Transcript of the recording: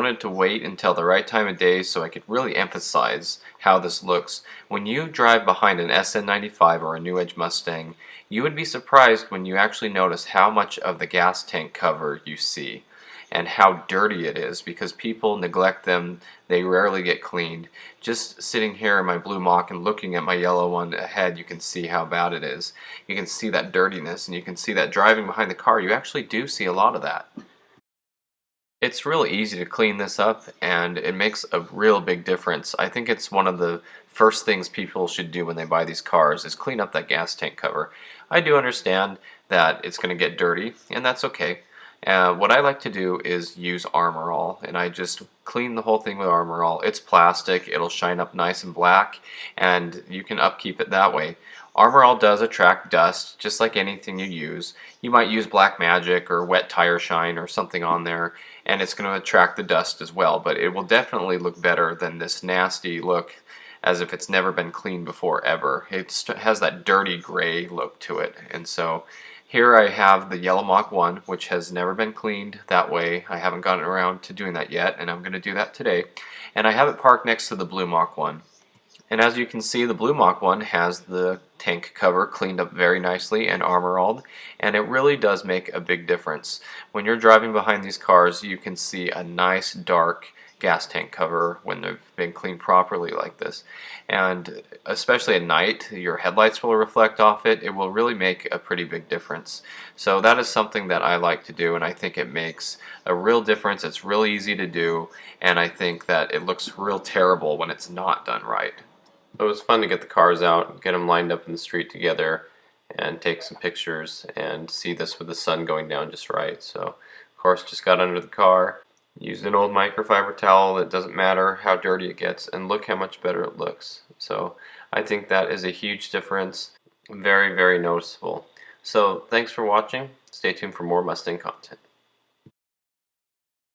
wanted to wait until the right time of day so I could really emphasize how this looks. When you drive behind an SN95 or a New Edge Mustang, you would be surprised when you actually notice how much of the gas tank cover you see and how dirty it is, because people neglect them. They rarely get cleaned. Just sitting here in my blue mock and looking at my yellow one ahead, you can see how bad it is. You can see that dirtiness, and you can see that driving behind the car, you actually do see a lot of that. It's really easy to clean this up, and it makes a real big difference. I think it's one of the first things people should do when they buy these cars is clean up that gas tank cover. I do understand that it's going to get dirty, and that's okay. What I like to do is use Armor All, and I just clean the whole thing with Armor All. It's plastic, it'll shine up nice and black, and you can upkeep it that way. Armor All does attract dust, just like anything you use. You might use Black Magic or Wet Tire Shine or something on there, and it's going to attract the dust as well, but it will definitely look better than this nasty look as if it's never been cleaned before ever. It has that dirty gray look to it, and so here I have the Yellow Mach 1, which has never been cleaned that way. I haven't gotten around to doing that yet, and I'm going to do that today. And I have it parked next to the Blue Mach 1. And as you can see, the Blue Mach 1 has the tank cover cleaned up very nicely and armor-alled, and it really does make a big difference. When you're driving behind these cars, you can see a nice dark gas tank cover when they've been cleaned properly like this. And especially at night, your headlights will reflect off it. It will really make a pretty big difference. So that is something that I like to do, and I think it makes a real difference. It's real easy to do, and I think that it looks real terrible when it's not done right. So it was fun to get the cars out, get them lined up in the street together, and take some pictures and see this with the sun going down just right. So, of course, just got under the car, used an old microfiber towel. It doesn't matter how dirty it gets, and look how much better it looks. So I think that is a huge difference, very, very noticeable. So thanks for watching. Stay tuned for more Mustang content.